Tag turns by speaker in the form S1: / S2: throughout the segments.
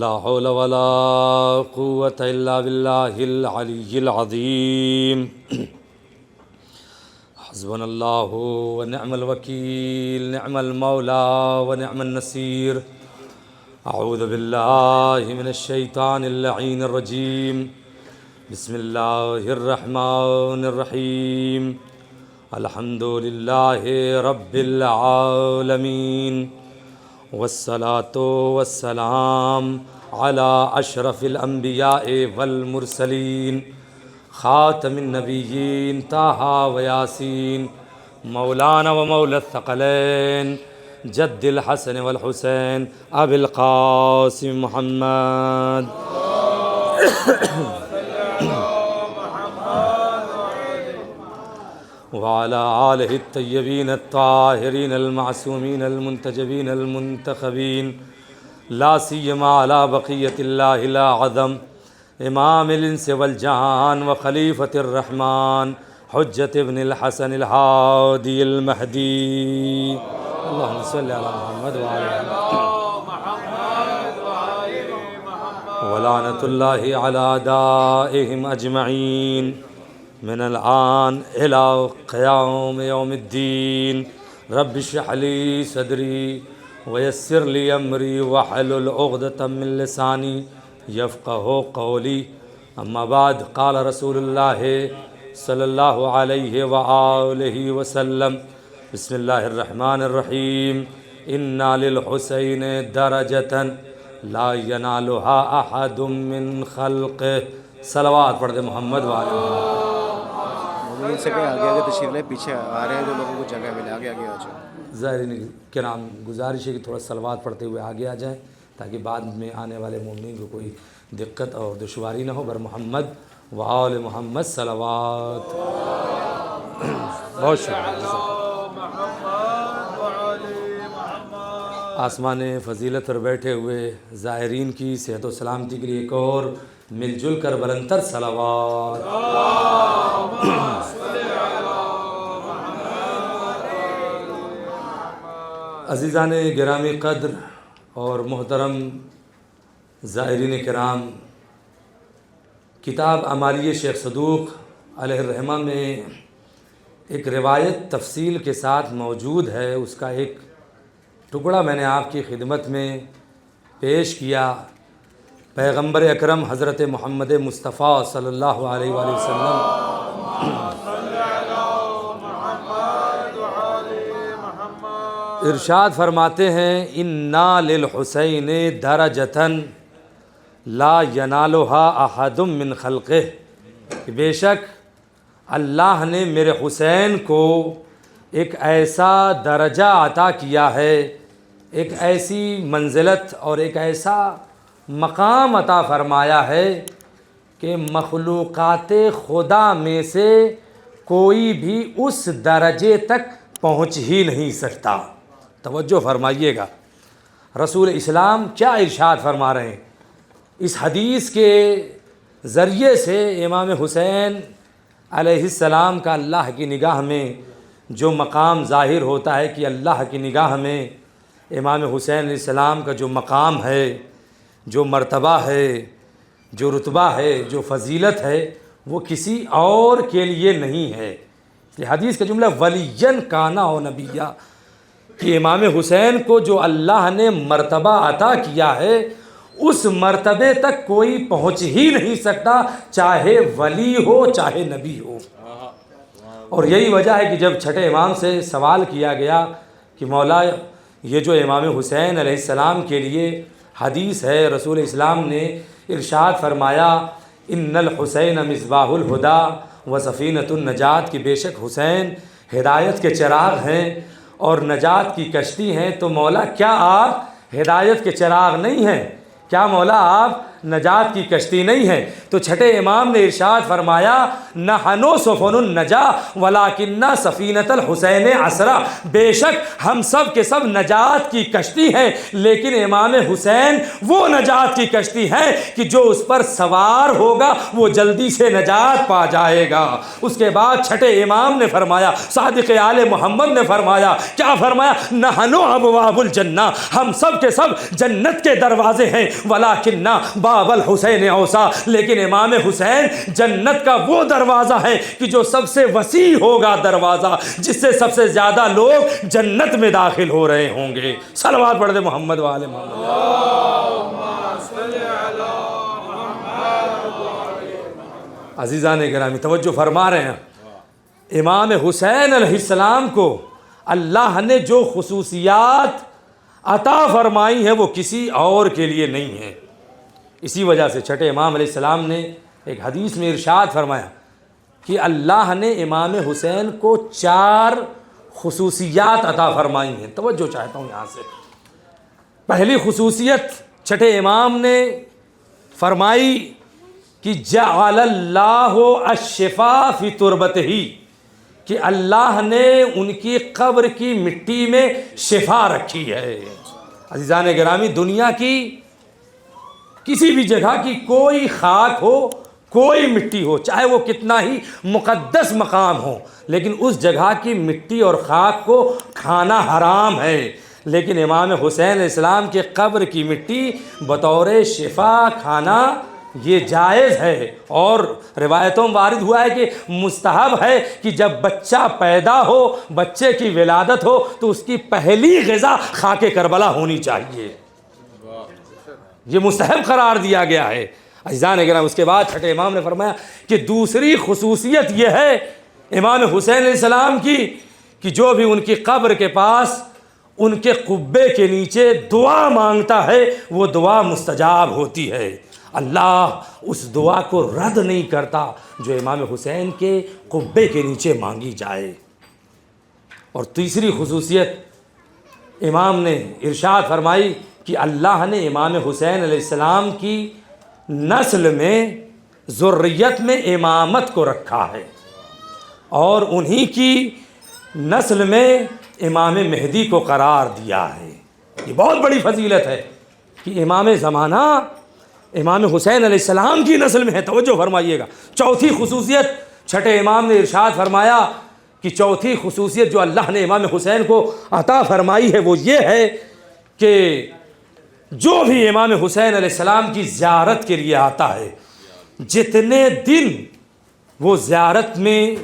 S1: لا حول ولا قوة إلا بالله العلي العظيم. حسبنا الله ونعم الوكيل، نعم المولى ونعم النصير. أعوذ بالله من الشيطان اللعين الرجيم. بسم الله الرحمن الرحيم. الحمد لله رب العالمين، والصلاة والسلام على أشرف الأنبياء والمرسلين، خاتم النبيين طه وياسين، مولانا ومولى الثقلين، جد الحسن والحسين أبي القاسم محمد. وعلى آله الطيبين الطاهرين المعصومين المنتجبين المنتخبين، لا سيما على بقية الله الأعظم إمام الإنس والجان وخليفة الرحمن حجة ابن الحسن الهادي المهدي. اللهم صل على محمد وعلى ولعنة الله على أعدائهم أجمعين من الآن إلى قيام يوم الدين. رب اشرح لي صدري ويسر لي أمري واحلل عقدة من لساني يفقه قولي. أما بعد، قال رسول الله صلى الله عليه وآله وسلم: بسم الله الرحمن الرحيم. إن للحسين درجة لا ينالها أحد من خلقه. صلوات پڑھ دے محمد وعلى
S2: ان سے کہیں آگے آگے تشریف لیں، پیچھے آ رہے ہیں جو لوگوں کو جگہ ملے، آگے آگے آ جائیں.
S1: زائرین کرام، گزارش ہے کہ تھوڑا صلوات پڑھتے ہوئے آگے آ جائیں تاکہ بعد میں آنے والے مومنین کو کوئی دقت اور دشواری نہ ہو. بر محمد وآل محمد صلوات. بہت شکریہ. آسمان فضیلت پر بیٹھے ہوئے زائرین کی صحت و سلامتی کے لیے ایک اور مل جل کر بلندتر صلوات. عزیزان گرامی قدر اور محترم زائرین کرام، کتاب اعمالیہ شیخ صدوق علیہ الرحمہ میں ایک روایت تفصیل کے ساتھ موجود ہے. اس کا ایک ٹکڑا میں نے آپ کی خدمت میں پیش کیا. پیغمبر اکرم حضرت محمد مصطفیٰ صلی اللہ علیہ وآلہ وسلم ارشاد فرماتے ہیں: اِنَّا لِلْحُسَيْنِ دَرَجَةً لَا يَنَالُهَا أَحَدٌ مِّنْ خَلْقِهِ. کہ بے شک اللہ نے میرے حسین کو ایک ایسا درجہ عطا کیا ہے، ایک ایسی منزلت اور ایک ایسا مقام عطا فرمایا ہے کہ مخلوقات خدا میں سے کوئی بھی اس درجے تک پہنچ ہی نہیں سکتا. توجہ فرمائیے گا، رسول اسلام کیا ارشاد فرما رہے ہیں. اس حدیث کے ذریعے سے امام حسین علیہ السلام کا اللہ کی نگاہ میں جو مقام ظاہر ہوتا ہے کہ اللہ کی نگاہ میں امام حسین علیہ السلام کا جو مقام ہے، جو مرتبہ ہے، جو رتبہ ہے، جو فضیلت ہے، وہ کسی اور کے لیے نہیں ہے. یہ حدیث کا جملہ ولیًا کانا و نبیّا، کہ امام حسین کو جو اللہ نے مرتبہ عطا کیا ہے اس مرتبے تک کوئی پہنچ ہی نہیں سکتا، چاہے ولی ہو چاہے نبی ہو. اور یہی وجہ ہے کہ جب چھٹے امام سے سوال کیا گیا کہ مولا یہ جو امام حسین علیہ السلام کے لیے حدیث ہے، رسول اسلام نے ارشاد فرمایا: ان الحسین مصباح الہدی و سفینۃ النجات، کہ بے شک حسین ہدایت کے چراغ ہیں اور نجات کی کشتی ہیں. تو مولا کیا آپ ہدایت کے چراغ نہیں ہیں؟ کیا مولا آپ نجات کی کشتی نہیں ہے۔ تو چھٹے امام نے ارشاد فرمایا نحنو سفن النجا ولکننا سفینۃ الحسین عسرا، بے شک ہم سب کے سب نجات کی کشتی ہیں، لیکن امام حسین وہ نجات کی کشتی ہے کہ جو اس پر سوار ہوگا وہ جلدی سے نجات پا جائے گا۔ اس کے بعد چھٹے امام نے فرمایا، صادق آل محمد نے فرمایا، کیا فرمایا؟ نحنو ابواب الجنہ، ہم سب کے سب جنت کے دروازے ہیں، ولیکننا باب الحسین اوسع، لیکن امام حسین جنت کا وہ دروازہ ہے کہ جو سب سے وسیع ہوگا دروازہ، جس سے سب سے زیادہ لوگ جنت میں داخل ہو رہے ہوں گے۔ صلوات پڑھ دے محمد وآل محمد۔ عزیزان گرامی توجہ فرما رہے ہیں، امام حسین علیہ السلام کو اللہ نے جو خصوصیات عطا فرمائی ہیں وہ کسی اور کے لیے نہیں ہیں۔ اسی وجہ سے چھٹے امام علیہ السلام نے ایک حدیث میں ارشاد فرمایا کہ اللہ نے امام حسین کو 4 خصوصیات عطا فرمائی ہیں۔ توجہ چاہتا ہوں یہاں سے۔ پہلی خصوصیت چھٹے امام نے فرمائی کہ جعل اللہ الشفاء فی تربتہ، کہ اللہ نے ان کی قبر کی مٹی میں شفا رکھی ہے۔ عزیزان گرامی، دنیا کی کسی بھی جگہ کی کوئی خاک ہو، کوئی مٹی ہو، چاہے وہ کتنا ہی مقدس مقام ہو، لیکن اس جگہ کی مٹی اور خاک کو کھانا حرام ہے، لیکن امام حسین علیہ السلام کے قبر کی مٹی بطور شفا کھانا یہ جائز ہے۔ اور روایتوں میں وارد ہوا ہے کہ مستحب ہے کہ جب بچہ پیدا ہو، بچے کی ولادت ہو، تو اس کی پہلی غذا خاک کربلا ہونی چاہیے، یہ مستحب قرار دیا گیا ہے۔ عزیزان اکرام، اس کے بعد چھٹے امام نے فرمایا کہ دوسری خصوصیت یہ ہے امام حسین علیہ السلام کی کہ جو بھی ان کی قبر کے پاس ان کے قبے کے نیچے دعا مانگتا ہے وہ دعا مستجاب ہوتی ہے۔ اللہ اس دعا کو رد نہیں کرتا جو امام حسین کے قبے کے نیچے مانگی جائے۔ اور تیسری خصوصیت امام نے ارشاد فرمائی کہ اللہ نے امام حسین علیہ السلام کی نسل میں، ذریت میں امامت کو رکھا ہے، اور انہی کی نسل میں امام مہدی کو قرار دیا ہے۔ یہ بہت بڑی فضیلت ہے کہ امام زمانہ امام حسین علیہ السلام کی نسل میں ہے۔ توجہ فرمائیے گا۔ چوتھی خصوصیت چھٹے امام نے ارشاد فرمایا کہ چوتھی خصوصیت جو اللہ نے امام حسین کو عطا فرمائی ہے وہ یہ ہے کہ جو بھی امام حسین علیہ السلام کی زیارت کے لیے آتا ہے، جتنے دن وہ زیارت میں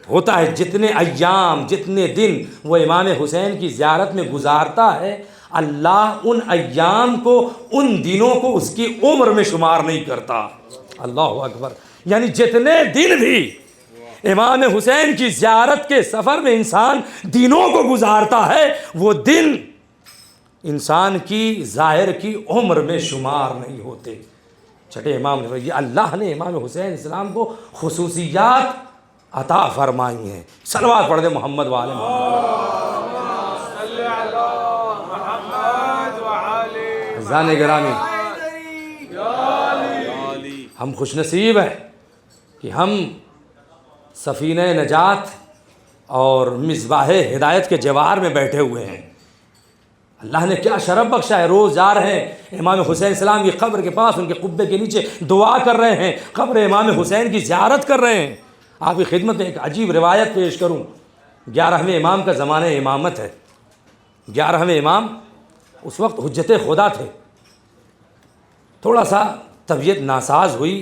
S1: ہوتا ہے، جتنے ایام، جتنے دن وہ امام حسین کی زیارت میں گزارتا ہے، اللہ ان ایام کو، ان دنوں کو اس کی عمر میں شمار نہیں کرتا۔ اللہ اکبر۔ یعنی جتنے دن بھی امام حسین کی زیارت کے سفر میں انسان دنوں کو گزارتا ہے، وہ دن انسان کی ظاہر کی عمر میں شمار نہیں ہوتے۔ چھٹے امام نے یہ اللہ نے امام حسین السلام کو خصوصیات عطا فرمائی ہیں۔ صلوات پڑھ دے محمد وآل محمد۔ عزیزان گرامی، ہم خوش نصیب ہیں کہ ہم سفینہ نجات اور مصباح ہدایت کے جوار میں بیٹھے ہوئے ہیں۔ اللہ نے کیا شرف بخشا ہے، روز جا رہے ہیں امام حسین السلام کی قبر کے پاس، ان کے قبے کے نیچے دعا کر رہے ہیں، قبر امام حسین کی زیارت کر رہے ہیں۔ آپ کی خدمت میں ایک عجیب روایت پیش کروں۔ 11ویں امام کا زمانہ امامت ہے۔ 11ویں امام اس وقت حجت خدا تھے، تھوڑا سا طبیعت ناساز ہوئی،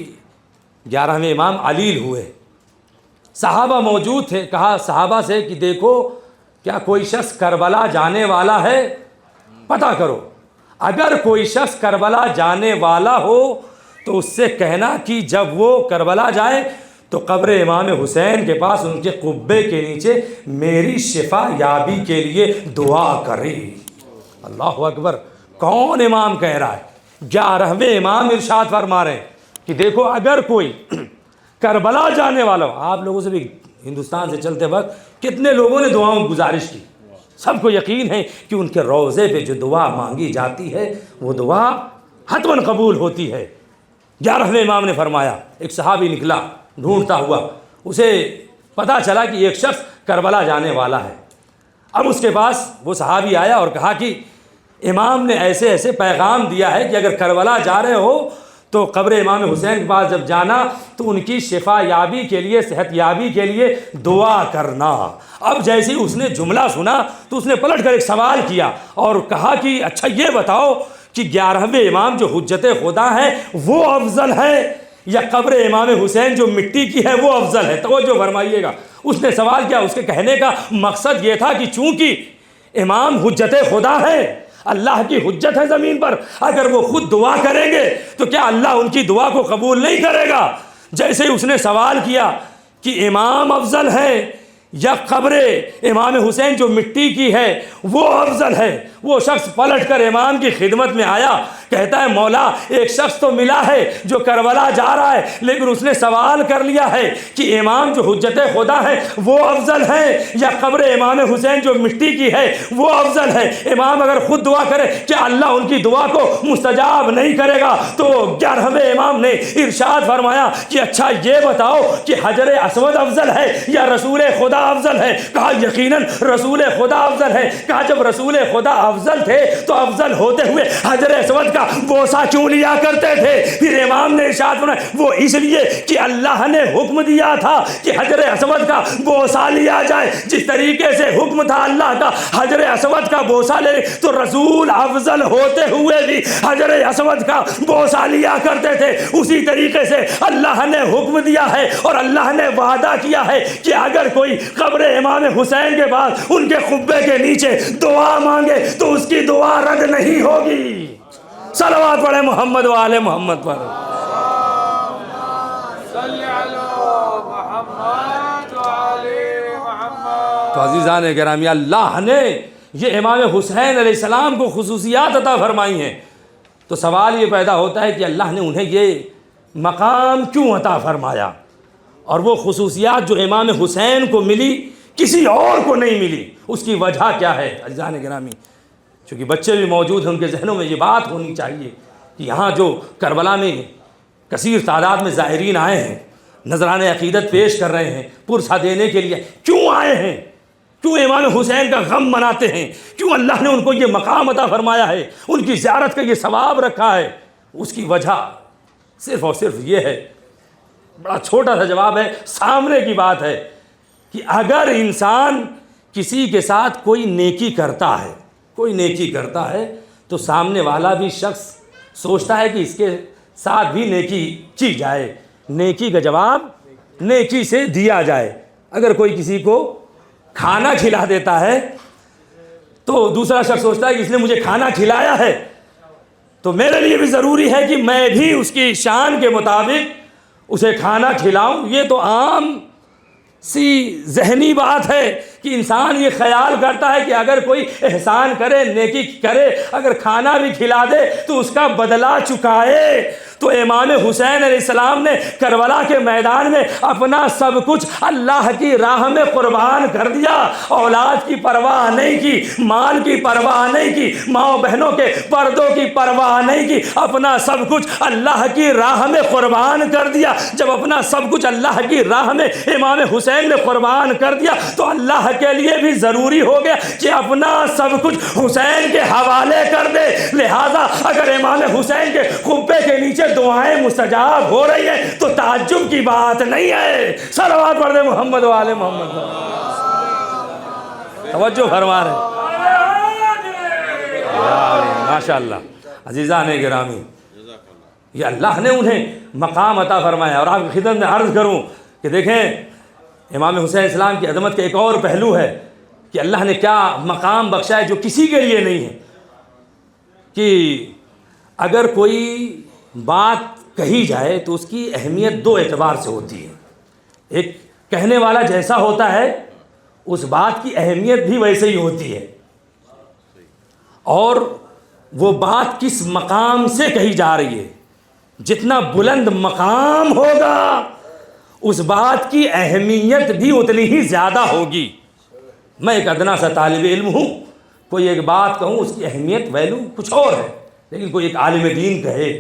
S1: 11ویں امام علیل ہوئے، صحابہ موجود تھے، کہا صحابہ سے کہ دیکھو کیا کوئی شخص کربلا جانے والا ہے، پتہ کرو، اگر کوئی شخص کربلا جانے والا ہو تو اس سے کہنا کہ جب وہ کربلا جائے تو قبر امام حسین کے پاس ان کے قبے کے نیچے میری شفا یابی کے لیے دعا کرے۔ اللہ اکبر۔ کون امام کہہ رہا ہے؟ 11ویں امام ارشاد فرما رہے ہیں کہ دیکھو اگر کوئی کربلا جانے والا ہو، آپ لوگوں سے بھی ہندوستان سے چلتے وقت کتنے لوگوں نے دعاؤں کی گزارش کی، سب کو یقین ہے کہ ان کے روضے پہ جو دعا مانگی جاتی ہے وہ دعا حتماً قبول ہوتی ہے۔ 11ویں امام نے فرمایا، ایک صحابی نکلا ڈھونڈتا ہوا، اسے پتہ چلا کہ ایک شخص کربلا جانے والا ہے۔ اب اس کے پاس وہ صحابی آیا اور کہا کہ امام نے ایسے ایسے پیغام دیا ہے کہ اگر کربلا جا رہے ہو تو قبر امام حسین کے پاس جب جانا تو ان کی شفا یابی کے لیے، صحت یابی کے لیے دعا کرنا۔ اب جیسے اس نے جملہ سنا تو اس نے پلٹ کر ایک سوال کیا اور کہا کہ اچھا یہ بتاؤ کہ 11ویں امام جو حجت خدا ہے وہ افضل ہے یا قبر امام حسین جو مٹی کی ہے وہ افضل ہے؟ توجہ فرمائیے گا، اس نے سوال کیا۔ اس کے کہنے کا مقصد یہ تھا کہ چونکہ امام حجت خدا ہے، اللہ کی حجت ہے زمین پر، اگر وہ خود دعا کریں گے تو کیا اللہ ان کی دعا کو قبول نہیں کرے گا؟ جیسے اس نے سوال کیا کہ امام افضل ہے یا قبر امام حسین جو مٹی کی ہے وہ افضل ہے، وہ شخص پلٹ کر امام کی خدمت میں آیا، کہتا ہے مولا ایک شخص تو ملا ہے جو کربلا جا رہا ہے، لیکن اس نے سوال کر لیا ہے کہ امام جو حجت خدا ہے وہ افضل ہے یا قبر امام حسین جو مٹی کی ہے وہ افضل ہے؟ امام اگر خود دعا کرے کیا اللہ ان کی دعا کو مستجاب نہیں کرے گا؟ تو 11ویں امام نے ارشاد فرمایا کہ اچھا یہ بتاؤ کہ حجر اسود افضل ہے یا رسول خدا افضل ہے؟ کہا یقیناً رسول خدا افضل ہے۔ کہا جب رسول خدا افضل تھے تو افضل ہوتے ہوئے حجر اسود کا بوسہ کیوں لیا کرتے تھے؟ پھر امام نے ارشاد فرمایا وہ اس لیے کہ اللہ نے حکم دیا تھا کہ حجر اسود کا بوسہ لیا جائے، جس طریقے سے حکم تھا اللہ کا حجر اسود کا بوسہ لے، تو رسول افضل ہوتے ہوئے بھی حجر اسود کا بوسہ لیا کرتے تھے۔ اسی طریقے سے اللہ نے حکم دیا ہے اور اللہ نے وعدہ کیا ہے کہ اگر کوئی قبر امام حسین کے پاس ان کے قبے کے نیچے دعا مانگے تو اس کی دعا رد نہیں ہوگی۔ صلوات پڑھے محمد و آل محمد پر۔ تو عزیزان گرامی، اللہ نے یہ امام حسین علیہ السلام کو خصوصیات عطا فرمائی ہیں، تو سوال یہ پیدا ہوتا ہے کہ اللہ نے انہیں یہ مقام کیوں عطا فرمایا، اور وہ خصوصیات جو امام حسین کو ملی کسی اور کو نہیں ملی، اس کی وجہ کیا ہے؟ عزیزان گرامی، چونکہ بچے بھی موجود ہیں، ان کے ذہنوں میں یہ بات ہونی چاہیے کہ یہاں جو کربلا میں کثیر تعداد میں زائرین آئے ہیں، نذرانہ عقیدت پیش کر رہے ہیں، پرسہ دینے کے لیے کیوں آئے ہیں؟ کیوں امام حسین کا غم مناتے ہیں؟ کیوں اللہ نے ان کو یہ مقام عطا فرمایا ہے، ان کی زیارت کا یہ ثواب رکھا ہے؟ اس کی وجہ صرف اور صرف یہ ہے، بڑا چھوٹا سا جواب ہے، سامنے کی بات ہے کہ اگر انسان کسی کے ساتھ کوئی نیکی کرتا ہے تو سامنے والا بھی شخص سوچتا ہے کہ اس کے ساتھ بھی نیکی کی جائے، نیکی کا جواب نیکی سے دیا جائے۔ اگر کوئی کسی کو کھانا کھلا دیتا ہے تو دوسرا شخص سوچتا ہے کہ اس نے مجھے کھانا کھلایا ہے تو میرے لیے بھی ضروری ہے کہ میں بھی اس کی شان کے مطابق اسے کھانا کھلاؤں۔ یہ تو عام سی ذہنی بات ہے کہ انسان یہ خیال کرتا ہے کہ اگر کوئی احسان کرے، نیکی کرے، اگر کھانا بھی کھلا دے تو اس کا بدلہ چکائے۔ تو امام حسین علیہ السلام نے کربلا کے میدان میں اپنا سب کچھ اللہ کی راہ میں قربان کر دیا، اولاد کی پرواہ نہیں کی، مال کی پرواہ نہیں کی، ماں بہنوں کے پردوں کی پرواہ نہیں کی، اپنا سب کچھ اللہ کی راہ میں قربان کر دیا۔ جب اپنا سب کچھ اللہ کی راہ میں امام حسین نے قربان کر دیا تو اللہ کے لیے بھی ضروری ہو گیا کہ اپنا سب کچھ حسین کے حوالے کر دے۔ لہذا اگر امام حسین کے قبے کے نیچے دعائیں مستجاب ہو رہی ہیں تو تعجب کی بات نہیں ہے۔ صلوات پڑھ دے محمد و آل محمد۔ توجہ فرما رہے ماشاء اللہ۔ عزیزان گرامی، یہ اللہ نے انہیں مقام عطا فرمایا، اور آپ کی خدمت میں عرض کروں کہ دیکھیں امام حسین علیہ السلام کی عظمت کا ایک اور پہلو ہے کہ اللہ نے کیا مقام بخشا ہے جو کسی کے لیے نہیں ہے، کہ اگر کوئی بات کہی جائے تو اس کی اہمیت دو اعتبار سے ہوتی ہے۔ ایک کہنے والا جیسا ہوتا ہے اس بات کی اہمیت بھی ویسے ہی ہوتی ہے، اور وہ بات کس مقام سے کہی جا رہی ہے، جتنا بلند مقام ہوگا اس بات کی اہمیت بھی اتنی ہی زیادہ ہوگی۔ میں ایک ادنا سا طالب علم ہوں، کوئی ایک بات کہوں اس کی اہمیت ویلو کچھ اور ہے، لیکن کوئی ایک عالم دین کہے،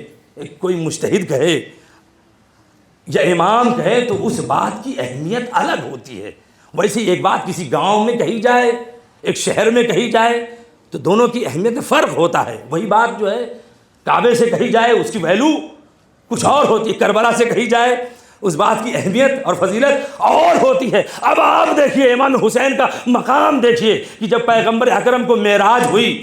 S1: کوئی مجتہد کہے یا امام کہے تو اس بات کی اہمیت الگ ہوتی ہے. ویسے ایک بات کسی گاؤں میں کہی جائے، ایک شہر میں کہی جائے تو دونوں کی اہمیت میں فرق ہوتا ہے. وہی بات جو ہے کعبے سے کہی جائے اس کی ویلو کچھ اور ہوتی ہے، کربلا سے کہی جائے اس بات کی اہمیت اور فضیلت اور ہوتی ہے. اب آپ دیکھیے امام حسین کا مقام دیکھیے کہ جب پیغمبر اکرم کو معراج ہوئی،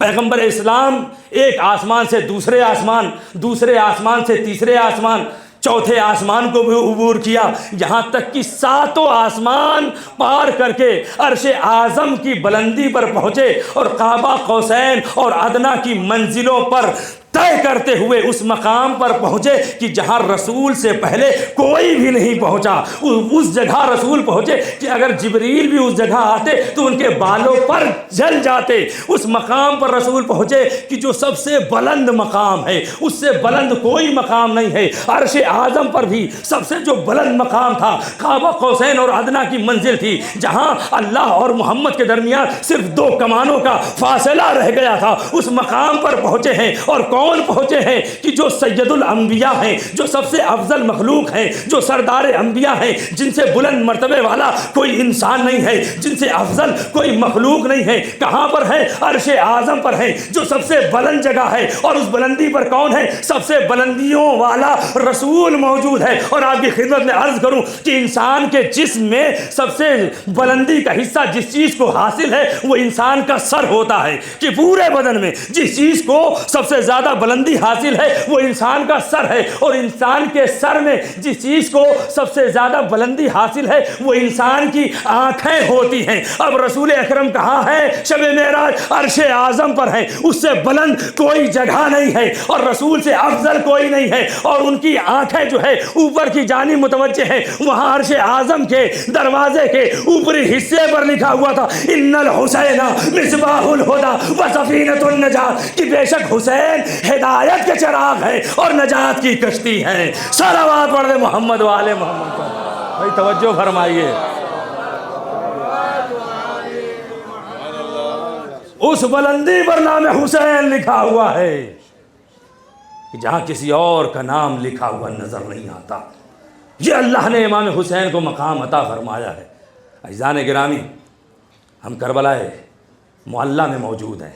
S1: پیغمبر اسلام ایک آسمان سے دوسرے آسمان، دوسرے آسمان سے تیسرے آسمان، چوتھے آسمان کو بھی عبور کیا، یہاں تک کہ ساتوں آسمان پار کر کے عرش اعظم کی بلندی پر پہنچے اور قاب قوسین اور ادنیٰ کی منزلوں پر طے کرتے ہوئے اس مقام پر پہنچے کہ جہاں رسول سے پہلے کوئی بھی نہیں پہنچا. اس جگہ رسول پہنچے کہ اگر جبریل بھی اس جگہ آتے تو ان کے بالوں پر جل جاتے. اس مقام پر رسول پہنچے کہ جو سب سے بلند مقام ہے، اس سے بلند کوئی مقام نہیں ہے. عرش اعظم پر بھی سب سے جو بلند مقام تھا قاب قوسین اور ادنیٰ کی منزل تھی، جہاں اللہ اور محمد کے درمیان صرف 2 کمانوں کا فاصلہ رہ گیا تھا. اس مقام پر پہنچے ہیں اور کون پہنچے ہیں کہ جو سید الانبیاء ہیں، جو سب سے افضل مخلوق ہیں، جو سردار انبیاء ہیں، جن سے بلند مرتبے والا کوئی انسان نہیں ہے، جن سے افضل کوئی مخلوق نہیں ہے. کہاں پر ہے؟ عرش اعظم پر ہے، جو سب سے بلند جگہ ہے. اور اس بلندی پر کون ہے؟ سب سے بلندیوں والا رسول موجود ہے. اور آپ کی خدمت میں عرض کروں کہ انسان کے جسم میں سب سے بلندی کا حصہ جس چیز کو حاصل ہے وہ انسان کا سر ہوتا ہے. کہ پورے بدن میں جس چیز کو سب سے زیادہ بلندی حاصل ہے وہ انسان کا سر ہے. اور انسان کے سر میں جس چیز کو سب سے زیادہ بلندی حاصل ہے وہ انسان کی آنکھیں ہوتی ہیں. اب رسول اکرم کہاں ہے؟ شب معراج عرش اعظم پر ہے. اس سے بلند کوئی جگہ نہیں ہے اور رسول سے افضل کوئی نہیں ہے. اور ان کی آنکھیں جو ہے اوپر کی جانب متوجہ ہیں. وہاں عرش اعظم کے دروازے کے اوپری حصے پر لکھا ہوا تھا ان الحسین مصباح الہدی و سفینۃ النجات، کہ بے شک حسین ہدایت کے چراغ ہے اور نجات کی کشتی ہے. صلوات پڑھ دے محمد و آل محمد پر. بھائی توجہ فرمائیے. اس بلندی پر نام حسین لکھا ہوا ہے کہ جہاں کسی اور کا نام لکھا ہوا نظر نہیں آتا. یہ اللہ نے امام حسین کو مقام عطا فرمایا ہے. عزیزان گرامی، ہم کربلا معلیٰ میں موجود ہیں.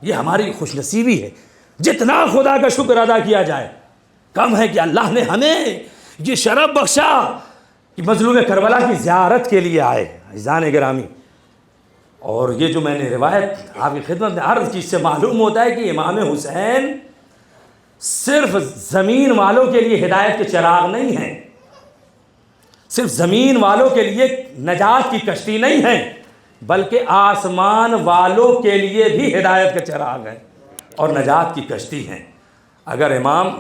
S1: یہ ہماری خوش نصیبی ہے. جتنا خدا کا شکر ادا کیا جائے کم ہے کہ اللہ نے ہمیں یہ شرف بخشا کہ مظلوم کربلا کی زیارت کے لیے آئے. عزیزان گرامی، اور یہ جو میں نے روایت آپ کی خدمت میں عرض کی، اس سے معلوم ہوتا ہے کہ امام حسین صرف زمین والوں کے لیے ہدایت کے چراغ نہیں ہیں، صرف زمین والوں کے لیے نجات کی کشتی نہیں ہے، بلکہ آسمان والوں کے لیے بھی ہدایت کے چراغ ہیں اور نجات کی کشتی ہیں. اگر امام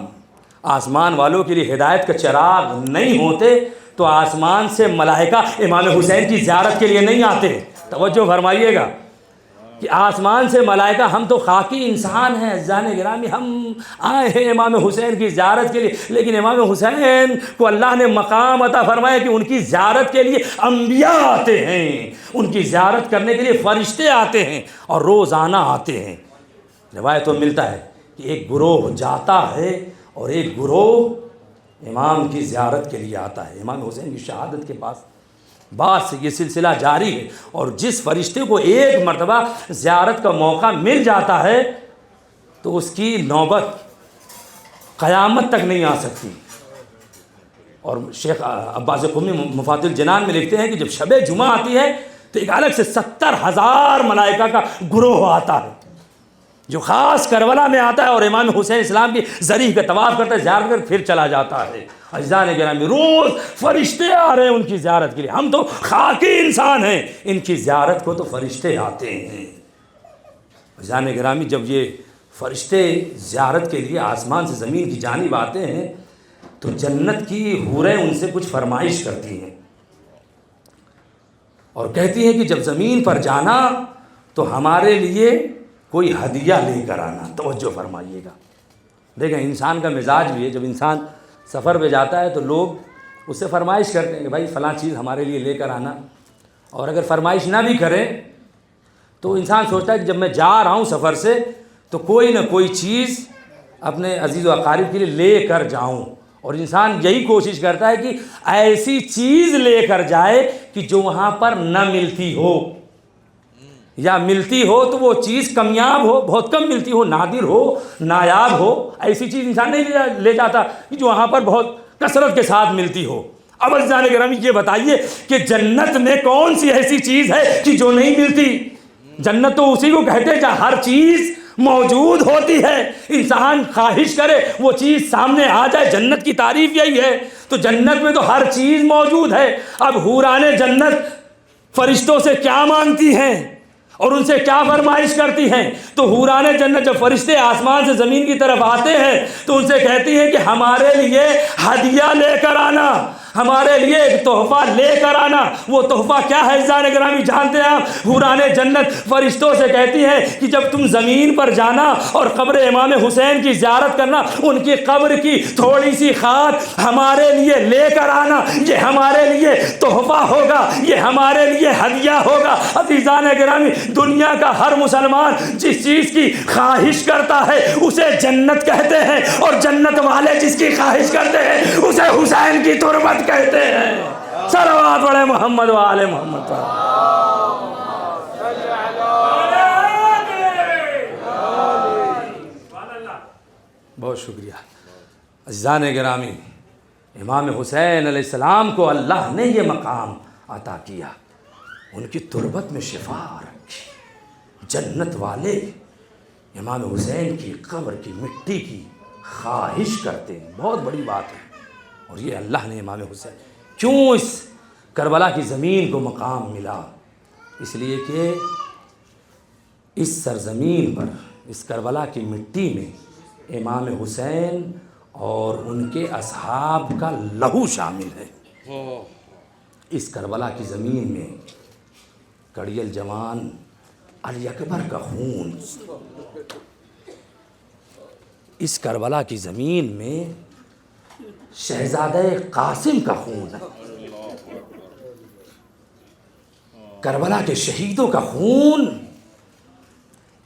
S1: آسمان والوں کے لیے ہدایت کا چراغ نہیں ہوتے تو آسمان سے ملائکہ امام حسین کی زیارت کے لیے نہیں آتے. توجہ فرمائیے گا کہ آسمان سے ملائکہ، ہم تو خاکی انسان ہیں عزیزان گرامی، ہم آئے ہیں امام حسین کی زیارت کے لیے، لیکن امام حسین کو اللہ نے مقام عطا فرمایا کہ ان کی زیارت کے لیے انبیاء آتے ہیں، ان کی زیارت کرنے کے لیے فرشتے آتے ہیں اور روزانہ آتے ہیں. روایت میں ملتا ہے کہ ایک گروہ جاتا ہے اور ایک گروہ امام کی زیارت کے لیے آتا ہے. امام حسین کی شہادت کے پاس بعد سے یہ سلسلہ جاری ہے، اور جس فرشتے کو ایک مرتبہ زیارت کا موقع مل جاتا ہے تو اس کی نوبت قیامت تک نہیں آ سکتی. اور شیخ عباس قمی مفاتیح الجنان میں لکھتے ہیں کہ جب شب جمعہ آتی ہے تو ایک الگ سے 70,000 ملائکہ کا گروہ آتا ہے جو خاص کربلا میں آتا ہے اور امام حسین اسلام کی ذریح کا طواف کرتا ہے، زیارت کر پھر چلا جاتا ہے. عزیزان گرامی، روز فرشتے آ رہے ہیں ان کی زیارت کے لیے. ہم تو خاکی انسان ہیں، ان کی زیارت کو تو فرشتے آتے ہیں. عزیزان گرامی، جب یہ فرشتے زیارت کے لیے آسمان سے زمین کی جانب آتے ہیں تو جنت کی حوریں ان سے کچھ فرمائش کرتی ہیں اور کہتی ہیں کہ جب زمین پر جانا تو ہمارے لیے کوئی ہدیہ لے کر آنا. توجہ فرمائیے گا. دیکھیں انسان کا مزاج بھی ہے، جب انسان سفر پہ جاتا ہے تو لوگ اس سے فرمائش کرتے ہیں کہ بھائی فلاں چیز ہمارے لیے لے کر آنا، اور اگر فرمائش نہ بھی کریں تو انسان سوچتا ہے کہ جب میں جا رہا ہوں سفر سے تو کوئی نہ کوئی چیز اپنے عزیز و اقارب کے لیے لے کر جاؤں، اور انسان یہی کوشش کرتا ہے کہ ایسی چیز لے کر جائے کہ جو وہاں پر نہ ملتی ہو، یا ملتی ہو تو وہ چیز کمیاب ہو، بہت کم ملتی ہو، نادر ہو، نایاب ہو، ایسی چیز انسان نہیں لے جاتا کہ جو وہاں پر بہت کثرت کے ساتھ ملتی ہو۔ اب عزیزان گرامی یہ بتائیے کہ جنت میں کون سی ایسی چیز ہے کہ جو نہیں ملتی؟ جنت تو اسی کو کہتے ہیں جہاں ہر چیز موجود ہوتی ہے، انسان خواہش کرے وہ چیز سامنے آ جائے، جنت کی تعریف یہی ہے۔ تو جنت میں تو ہر چیز موجود ہے۔ اب حوران جنت فرشتوں سے کیا مانگتی ہیں اور ان سے کیا فرمائش کرتی ہیں؟ تو حوران جنت جب فرشتے آسمان سے زمین کی طرف آتے ہیں تو ان سے کہتی ہیں کہ ہمارے لیے ہدیہ لے کر آنا، ہمارے لیے ایک تحفہ لے کر آنا۔ وہ تحفہ کیا ہے عزیزان گرامی جانتے ہیں آپ؟ حوران جنت فرشتوں سے کہتی ہیں کہ جب تم زمین پر جانا اور قبر امام حسین کی زیارت کرنا، ان کی قبر کی تھوڑی سی خاک ہمارے لیے لے کر آنا، یہ ہمارے لیے تحفہ ہوگا، یہ ہمارے لیے ہدیہ ہوگا۔ عزیزان گرامی دنیا کا ہر مسلمان جس چیز کی خواہش کرتا ہے اسے جنت کہتے ہیں، اور جنت والے جس کی خواہش کرتے ہیں اسے حسین کی تربت کہتے ہیں۔ صلوات پڑھیں محمد و آل محمد پر۔ بہت شکریہ عزیزان گرامی۔ امام حسین علیہ السلام کو اللہ نے یہ مقام عطا کیا، ان کی تربت میں شفا رکھی۔ جنت والے امام حسین کی قبر کی مٹی کی خواہش کرتے ہیں، بہت بڑی بات ہے۔ اور یہ اللہ نے امام حسین کیوں اس کربلا کی زمین کو مقام ملا؟ اس لیے کہ اس سرزمین پر، اس کربلا کی مٹی میں امام حسین اور ان کے اصحاب کا لہو شامل ہے۔ اس کربلا کی زمین میں کڑی الجوان علی اکبر کا خون، اس کربلا کی زمین میں شہزادہ قاسم کا خون ہے، کربلا کے شہیدوں کا خون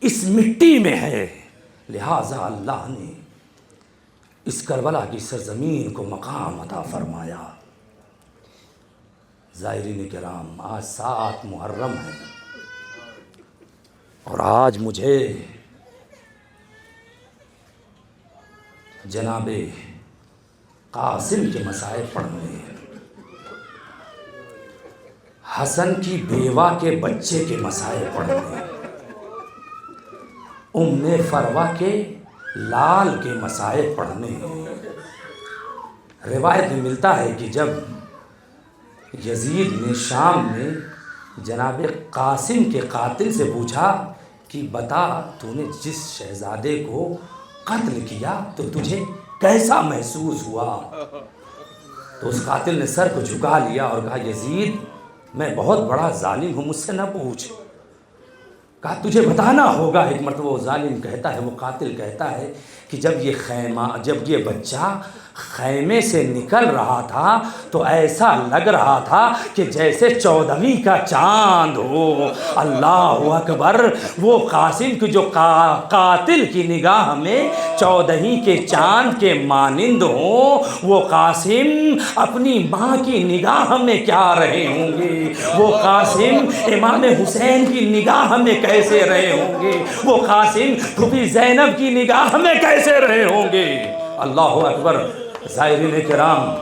S1: اس مٹی میں ہے، لہٰذا اللہ نے اس کربلا کی سرزمین کو مقام عطا فرمایا۔ زائرین کرام، آج 7 محرم ہے، اور آج مجھے جناب قاسم کے مسائل پڑھنے ہیں، حسن کی بیوہ کے بچے کے مسائل پڑھنے ہیں، ام فروہ کے لال کے مسائل پڑھنے ہیں۔ روایت میں ملتا ہے کہ جب یزید نے شام میں جناب قاسم کے قاتل سے پوچھا کہ بتا تو نے جس شہزادے کو قتل کیا تو تجھے کیسا محسوس ہوا؟ تو اس قاتل نے سر کو جھکا لیا اور کہا یزید میں بہت بڑا ظالم ہوں، مجھ سے نہ پوچھ۔ کہا تجھے بتانا ہوگا۔ ایک مرتبہ وہ ظالم کہتا ہے، وہ قاتل کہتا ہے کہ جب یہ بچہ خیمے سے نکل رہا تھا تو ایسا لگ رہا تھا کہ جیسے 14ویں کا چاند ہو۔ اللہ اکبر! وہ قاسم کی جو قاتل کی نگاہ میں 14ویں کے چاند کے مانند ہوں، وہ قاسم اپنی ماں کی نگاہ میں کیا رہے ہوں گے؟ وہ قاسم امام حسین کی نگاہ میں کیسے رہے ہوں گے؟ وہ قاسم پھوپھی زینب کی نگاہ میں کیسے رہے ہوں گے؟ اللہ اکبر! زائرین کرام،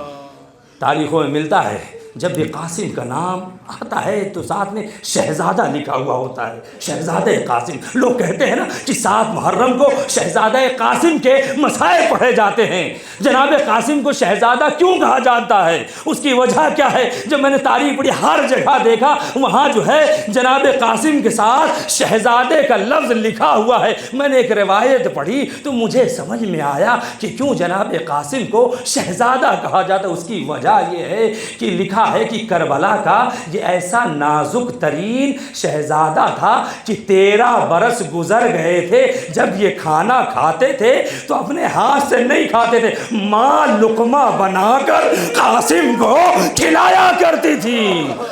S1: تاریخوں میں ملتا ہے جب بھی قاسم کا نام آتا ہے تو ساتھ میں شہزادہ لکھا ہوا ہوتا ہے، شہزادہ قاسم۔ لوگ کہتے ہیں نا کہ 7 محرم کو شہزادہ قاسم کے مسائل پڑھے جاتے ہیں۔ جناب قاسم کو شہزادہ کیوں کہا جاتا ہے؟ اس کی وجہ کیا ہے؟ جب میں نے تاریخ پڑھی ہر جگہ دیکھا وہاں جو ہے جناب قاسم کے ساتھ شہزادے کا لفظ لکھا ہوا ہے۔ میں نے ایک روایت پڑھی تو مجھے سمجھ میں آیا کہ کیوں جناب قاسم کو شہزادہ کہا جاتا ہے۔ اس کی وجہ یہ ہے کہ لکھا ہے کہ کربلا کا یہ ایسا نازک ترین شہزادہ تھا کہ 13 برس گزر گئے تھے جب یہ کھانا کھاتے تھے تو اپنے ہاتھ سے نہیں کھاتے تھے، ماں لقمہ بنا کر قاسم کو کھلایا کرتی تھی۔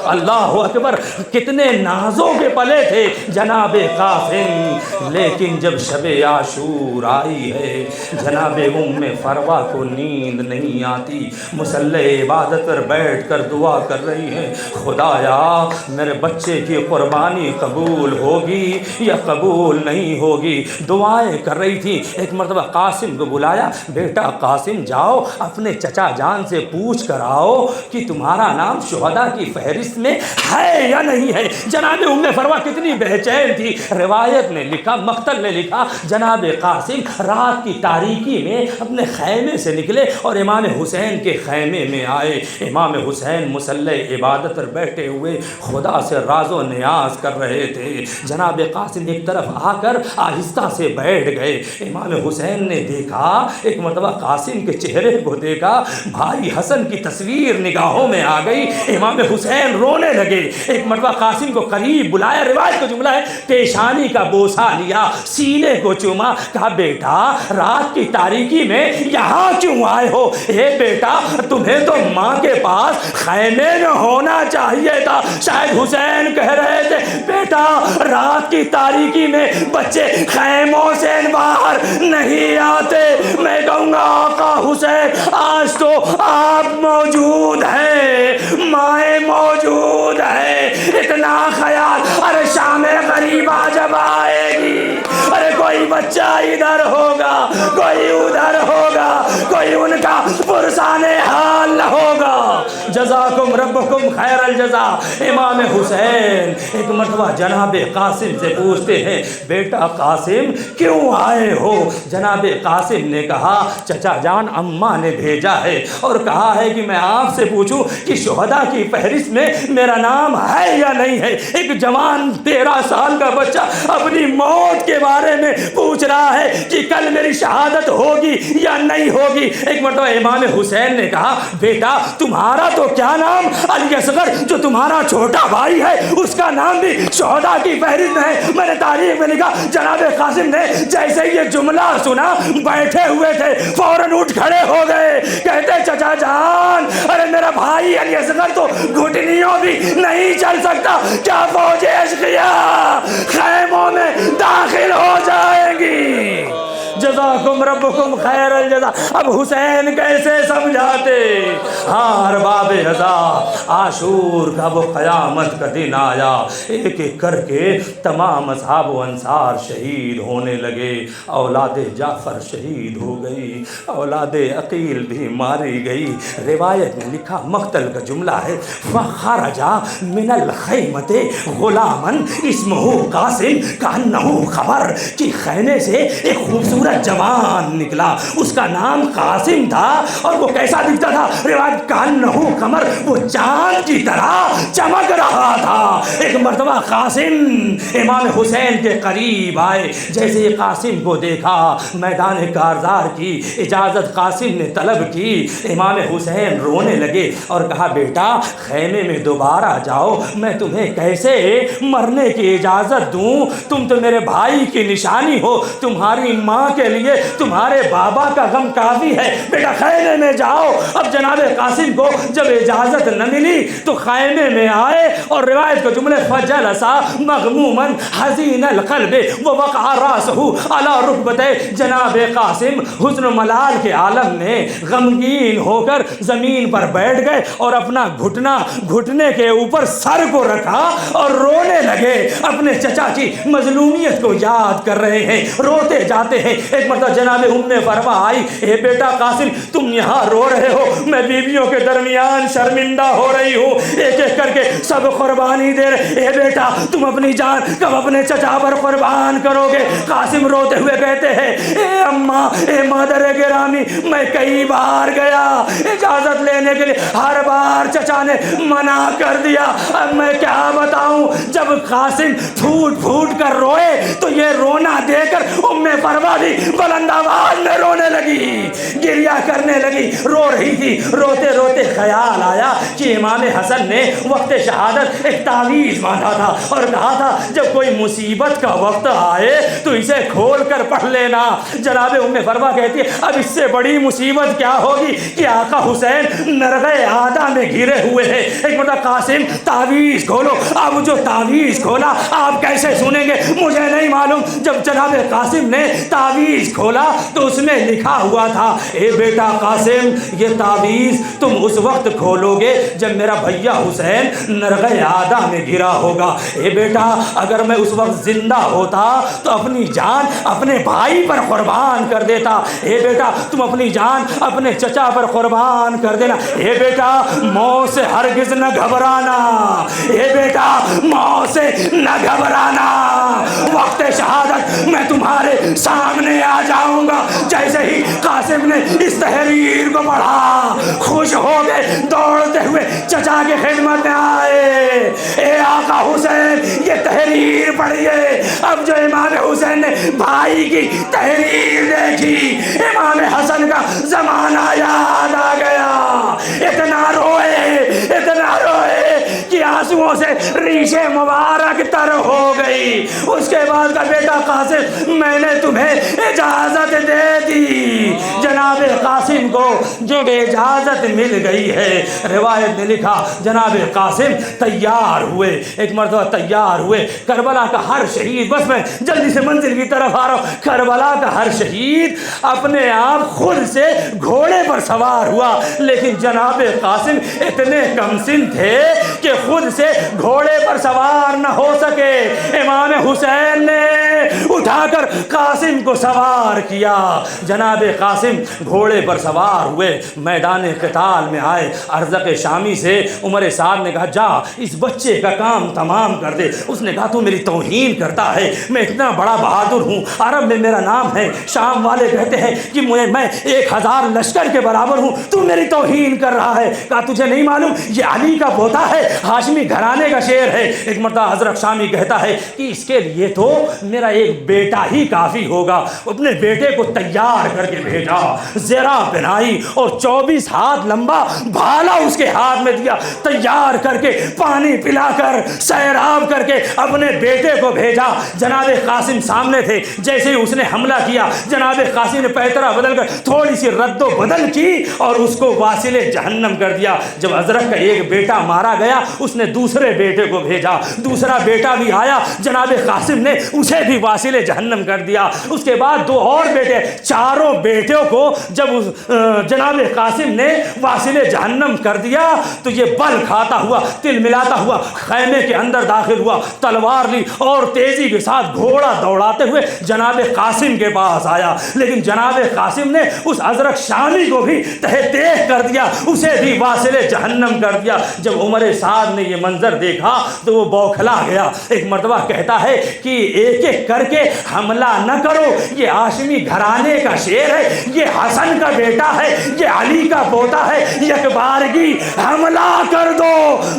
S1: اللہ اکبر! کتنے نازوں کے پلے تھے جناب قاسم، لیکن جب شب عاشور آئی ہے جناب ام فروا کو نیند نہیں آتی، مصلی عبادت پر بیٹھ کر دعا کر رہی ہیں، خدایا میرے بچے کی قربانی قبول ہوگی یا قبول نہیں ہوگی، دعائیں کر رہی تھی۔ ایک مرتبہ قاسم کو بلایا، بیٹا قاسم جاؤ اپنے چچا جان سے پوچھ کر آؤ کہ تمہارا نام شہداء کی فہرست میں ہے یا نہیں ہے۔ جناب ام فروا کتنی بے چین تھی، روایت نے لکھا، مقتل نے لکھا، جناب قاسم رات کی تاریکی میں اپنے خیمے سے نکلے اور امام حسین کے خیمے میں آئے۔ امام حسین مصلی عبادت پر بیٹھے ہوئے خدا سے راز و نیاز کر رہے تھے۔ جناب قاسم ایک طرف آ کر آہستہ سے بیٹھ گئے۔ امام حسین نے دیکھا، ایک مرتبہ قاسم کے چہرے کو دیکھا، بھائی حسن کی تصویر نگاہوں میں آ گئی۔ امام حسین رونے لگے۔ ایک مرتبہ قاسم کو قریب بلایا، روایت کا جملہ ہے، پیشانی کا بوسہ لیا، سینے کو چوما، کہا بیٹا رات کی تاریکی میں یہاں کیوں آئے ہو؟ اے بیٹا تمہیں تو ماں کے پاس خیمے میں ہونا چاہیے تھا۔ شاید حسین کہہ رہے تھے بیٹا رات کی تاریکی میں بچے خیموں سے باہر نہیں آتے۔ میں کہوں گا آقا حسین آج تو آپ موجود ہیں، مائیں موجود ہیں، اتنا خیال، ارے شام غریبہ جب آئے گی، ارے کوئی بچہ ادھر ہوگا، کوئی ادھر ہوگا، کوئی ان کا پرسان حال نہ ہوگا۔ جزاکم ربکم خیر الجزا۔ امام حسین ایک مرتبہ جناب قاسم سے پوچھتے ہیں بیٹا قاسم کیوں آئے ہو؟ جناب قاسم نے کہا چچا جان اماں نے بھیجا ہے اور کہا ہے کہ میں آپ سے پوچھوں کہ شہداء کی فہرست میں میرا نام ہے یا نہیں ہے۔ ایک جوان 13 سال کا بچہ اپنی موت کے بارے میں پوچھ رہا ہے کہ کل میری شہادت ہوگی یا نہیں ہوگی۔ ایک مرتبہ امام حسین نے کہا بیٹا تمہارا تو کیا نام، علی اصغر جو تمہارا چھوٹا بھائی ہے اس کا نام بھی شہداء کی فہرست میں ہے۔ میں نے تاریخ میں لکھا جناب قاسم نے جیسے یہ جملہ سنا بیٹھے ہوئے تھے فوراً اٹھ کھڑے ہو گئے، کہتے چچا جان ارے میرا بھائی علی اصغر تو گھٹنیوں بھی نہیں چل سکتا، کیا فوج اشقیاء خیموں میں داخل ہو جائیں گی؟ جزاکم ربکم خیر الجزا۔ اب حسین کیسے سمجھاتے؟ ہاں ارباب ہزار عاشور کا وہ قیامت کا دن آیا، ایک ایک کر کے تمام اصحاب و انصار شہید ہونے لگے۔ اولاد جعفر شہید ہو گئی، اولاد عقیل بھی ماری گئی۔ روایت میں لکھا مقتل کا جملہ ہے فخرجا من الخیمۃ غلاما اسمہ قاسم کانہ خبر، کہ خیمے سے ایک خوبصورت جوان نکلا، اس کا نام قاسم تھا اور وہ کیسا دکھتا تھا؟ روایت کانہ قمر، وہ چاند کی طرح چمک رہا تھا۔ ایک مرتبہ قاسم امام حسین کے قریب آئے، جیسے قاسم کو دیکھا میدان کارزار کی اجازت قاسم نے طلب کی۔ امام حسین رونے لگے اور کہا بیٹا خیمے میں دوبارہ جاؤ، میں تمہیں کیسے مرنے کی اجازت دوں؟ تم تو میرے بھائی کی نشانی ہو، تمہاری ماں کے لیے تمہارے بابا کا غم کافی ہے، بیٹا خیمے میں جاؤ۔ اب جناب قاسم کو جب اجازت نہ ملی تو خیمے میں آئے اور روایت کو جملے فجلسا مغموما حزین القلب ووقع راسہ علی رکبتہ، جناب قاسم حزن و ملال کے عالم میں غمگین ہو کر زمین پر بیٹھ گئے اور اپنا گھٹنے کے اوپر سر کو رکھا اور رونے لگے، اپنے چچا کی مظلومیت کو یاد کر رہے ہیں، روتے جاتے ہیں۔ ایک مرتبہ جناب ام فروا آئی، اے بیٹا قاسم تم یہاں رو رہے ہو، میں بیویوں کے درمیان شرمندہ ہو رہی ہوں، ایک ایک کر کے سب قربانی دے رہے، اے بیٹا تم اپنی جان کب اپنے چچا پر قربان کرو گے؟ قاسم روتے ہوئے کہتے ہیں اے اماں، اے مادر گرامی، میں کئی بار گیا اجازت لینے کے لیے، ہر بار چچا نے منع کر دیا، اب میں کیا بتاؤں؟ جب قاسم پھوٹ پھوٹ کر روئے تو یہ رونا دے کر ام فروا بھی بلند آواز میں رونے لگی، گریا کرنے لگی، رو رہی تھی۔ روتے روتے خیال آیا کہ امام حسن نے وقت شہادت ایک تعویذ باندھا تھا اور کہا تھا جب کوئی مصیبت کا وقت آئے تو اسے کھول کر پڑھ لینا۔ جناب ام فروا کہتی ہے اب اس سے بڑی مصیبت کیا ہوگی کہ آقا حسین نرغے آدھا میں گھرے ہوئے ہیں۔ ایک مرتبہ قاسم تعویذ کھولو۔ اب جو تعویذ کھولا آپ کیسے سنیں گے مجھے نہیں معلوم۔ جب جناب قاسم نے تعویذ کھولا تو اس میں لکھا ہوا تھا اے بیٹا قاسم یہ تعویذ تم اس وقت کھولو گے جب میرا بھیا حسین نرغے آدھا میں گھرا ہوگا۔ اے بیٹا اگر میں اس وقت زندہ ہوتا تو اپنی جان اپنے بھائی پر قربان کر دیتا۔ اے بیٹا تم اپنی جان اپنے چچا پر قربان کر دینا۔ اے بیٹا موت سے ہرگز نہ گھبرانا، اے بیٹا موت سے نہ گھبرانا، وقت شہادت میں تمہارے سامنے آ جاؤں گا۔ جیسے ہی قاسم نے اس تحریر کو پڑھا خوش ہو گئے، دوڑتے ہوئے چچا کی خدمت میں آئے۔ اے آقا حسین یہ تحریر پڑھیے۔ اب جو امام حسین نے بھائی کی تحریر دیکھی امام حسن کا زمانہ یاد آ گیا۔ اتنا روئے کہ آنسوؤں سے ریشیں مبارک تر ہو گئی۔ اس کے بعد کا بیٹا قاسم میں نے تمہیں اجازت دے دی۔ جناب قاسم کو جب اجازت مل گئی ہے روایت نے لکھا جناب قاسم تیار ہوئے، ایک مرتبہ تیار ہوئے۔ کربلا کا ہر شہید، بس میں جلدی سے منزل کی طرف آ رہا ہوں، کربلا کا ہر شہید اپنے آپ خود سے گھوڑے پر سوار ہوا، لیکن جناب قاسم اتنے کم سن تھے کہ خود سے گھوڑے پر سوار نہ ہو سکے۔ امام حسین نے اٹھا کر قاسم کو سوار کیا۔ جناب قاسم گھوڑے پر سوار ہوئے، میدان قتال میں آئے۔ ارزق شامی سے عمر سعد نے کہا جا اس بچے کا کام تمام کر دے۔ اس نے کہا تو میری توہین کرتا ہے، میں اتنا بڑا بہادر ہوں، عرب میں میرا نام ہے، شام والے کہتے ہیں کہ میں 1000 لشکر کے برابر ہوں، تو میری توہین کر رہا ہے۔ کہا تجھے نہیں معلوم یہ علی کا پوتا ہے، ہاشمی گھرانے کا شیر ہے۔ ایک مرتبہ حضرت شامی کہتا ہے کہ اس کے لیے تو میرا ایک بیٹا ہی کافی ہوگا۔ اپنے بیٹے کو تیار کر کے بھیجا، زرہ پہنائی اور 24 ہاتھ لمبا بھالا اس کے ہاتھ میں دیا، تیار کر کے پانی پلا کر سیراب کر کے اپنے بیٹے کو بھیجا۔ جناب قاسم سامنے تھے، جیسے ہی اس نے حملہ کیا جناب قاسم نے پیترا بدل کر تھوڑی سی رد و بدل کی اور اس کو واصل جہنم کر دیا۔ جب ازرق کا ایک بیٹا مارا گیا اس نے دوسرے بیٹے کو بھیجا، دوسرا بیٹا بھی آیا، جناب قاسم نے اسے بھی واصل جہنم کر دیا۔ اس کے بعد 2 اور بیٹے، چاروں بیٹوں کو جب جناب قاسم نے واصل جہنم کر دیا تو یہ بل کھاتا ہوا تل ملاتا ہوا خیمے کے اندر داخل ہوا، تلوار لی اور تیزی کے ساتھ گھوڑا دوڑاتے ہوئے جناب قاسم کے پاس آیا، لیکن جناب قاسم نے اس ازرق شامی کو بھی تہ تیہ کر دیا، اسے بھی واصل جہنم کر دیا۔ جب عمر سعد نے یہ منظر دیکھا تو وہ بوکھلا گیا۔ ایک مرتبہ کہتا ہے کہ ایک ایک کر کے حملہ نہ کرو، یہ ہاشمی گھرانے کا شیر ہے، یہ حسن کا بیٹا ہے، یہ علی کا پوتا ہے، یک بارگی حملہ کر دو۔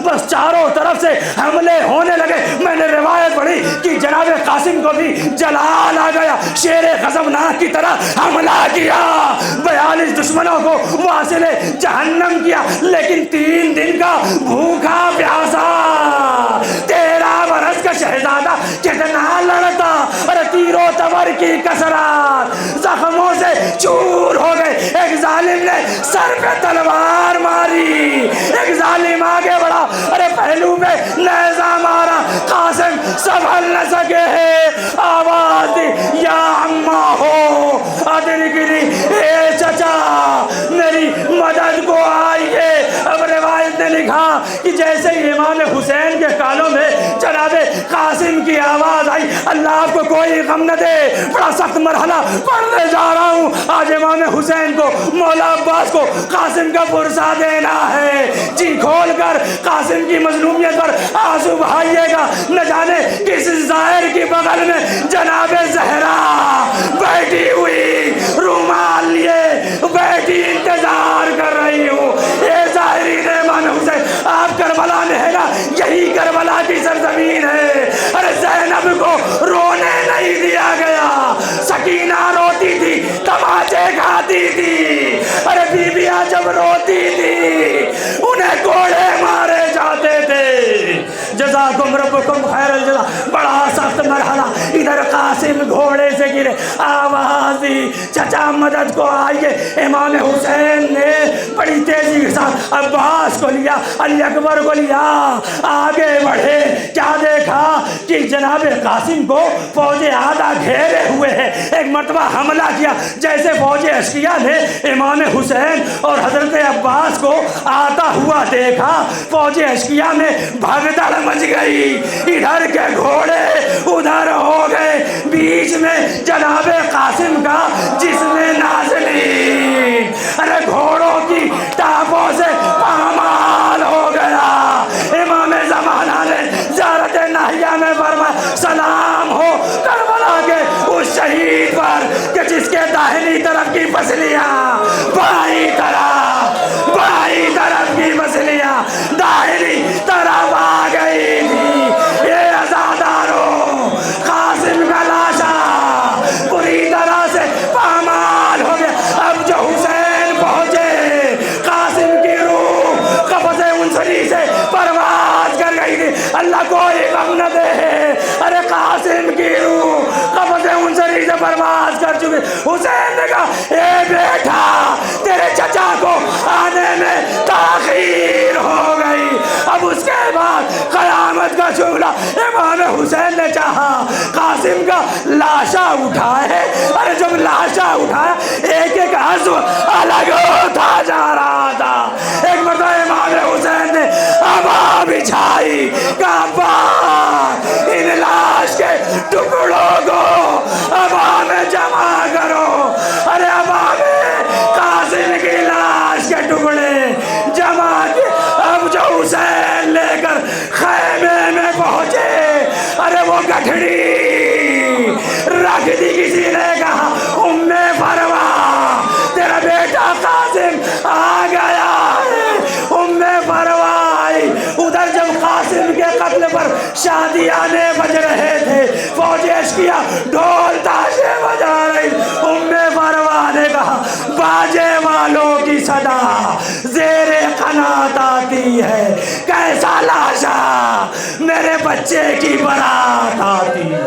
S1: بس چاروں طرف سے حملے ہونے لگے۔ میں نے روایت پڑھی کہ جناب قاسم کو بھی جلال آ گیا، شیر غضبناک کی طرح حملہ کیا، 42 دشمنوں کو واصل جہنم کیا، لیکن 3 دن کا بھوکا پیاسا 13 برس کا شہزادہ کتنا لڑتا، اور تیر و تبر کی کثرت زخموں سے چور ہو گئے۔ ایک ظالم نے سر پہ تلوار ماری، ایک ظالم آگے بڑھا، ارے پہلو پہ نیزہ مارا، قاسم سنبھل نہ سکے ہیں، آواز دی یا عمّا ہو ادرکنی، اے چچا میری مدد کو آئیے۔ اب روایت نے لکھا کہ جیسے ہی امام حسین کے کانوں میں جناب قاسم کی آواز آئی، اللہ آپ کو کوئی غم نہ دے، بڑا سخت مرحلہ پڑھنے جا رہا ہوں، آج امام حسین کو مولا عباس کو قاسم کا پرسہ دینا ہے، جی کھول کر قاسم کی مظلومیت پر آنسو بہائیے گا۔ نہ جانے کس ظاہر کی بغل میں جناب زہرا بیٹھی ہوئی، رومال لیے بیٹھی انتظار کر رہی ہوں۔ اے ظاہرین امام حسین آپ کربلا میں ہے نا، یہی کربلا کی سرزمین ہے۔ ارے زینب کو رونے نہیں دیا گیا، سکینہ روتی جب روتی تھی انہیں کوڑے مارے جاتے تھے۔ جزاکم ربکم خیر الجزا۔ بڑا سخت مرحلہ۔ ادھر قاسم گھوڑے سے گرے، آواز دی چچا مدد کو آئیے۔ امام حسین نے بڑی تیزی کے ساتھ عباس کو لیا، علی اکبر کو لیا، آگے بڑھے۔ کیا دیکھا کہ جناب قاسم کو فوج آدھا گھیرے ہوئے ہے۔ ایک مرتبہ حملہ کیا، جیسے فوج اشقیہ نے امام حسین اور حضرت عباس کو آتا ہوا دیکھا، فوج اشقیہ میں بھگدڑ مچ گئی۔ ادھر کے گھوڑے ادھر ہو گئے، بیچ میں جناب قاسم کا جسم نازلین، ارے گھوڑوں کی ٹاپوں سے پامال ہو گیا۔ امام زمانہ نے زیارت ناہیہ میں فرمایا سلام ہو کربلا کے اس شہید پر کہ جس کے داہنی طرف کی پسلیاں بائیں طرف کی پسلیاں داہنی طرف آ گئی تھی۔ یہ عزاداروں، قاسم کا لاشا پوری طرح سے پامال ہو گیا۔ اب جو حسین پہنچے، قاسم کی روح قبض انصری سے پرواز کر گئی تھی۔ اللہ کوئی غم نہ دے، ارے قاسم کی روح قبض انصری سے پرواز کر چکے۔ حسین نے کہا اے بیٹا، تیرے چچا کو آنے میں تاخیر ہو گئی۔ اب اس کے بعد قیامت کا شعلہ امام حسین نے چاہا قاسم کا لاشا اٹھائے، ارے جب لاشا اٹھایا ایک ایک عضو الگ ہوتا جا رہا تھا۔ ایک مرتبہ امام حسین نے ابا بچھائی، کہا ان لاش کے ٹکڑوں کو ابا میں جمع کرو۔ ارے ابا میں قاسم کی لاش کے ٹکڑے جمع کیے۔ اب جو حسین لے کر خیمے میں پہنچے، ارے وہ گٹھڑی رکھ دی۔ کسی نے کہا ام فروا تیرا بیٹا قاسم آ گیا ہے۔ ام فروا آئی۔ ادھر جب قاسم کے قتل پر شادیانے بج رہے تھے، فوج اشقیہ ڈھول تاشے بجا رہی، ام فروا نے کہا باجے والوں کی صدا زیر قنات آتی ہے، کیسا لاشا میرے بچے کی بارات آتی ہے۔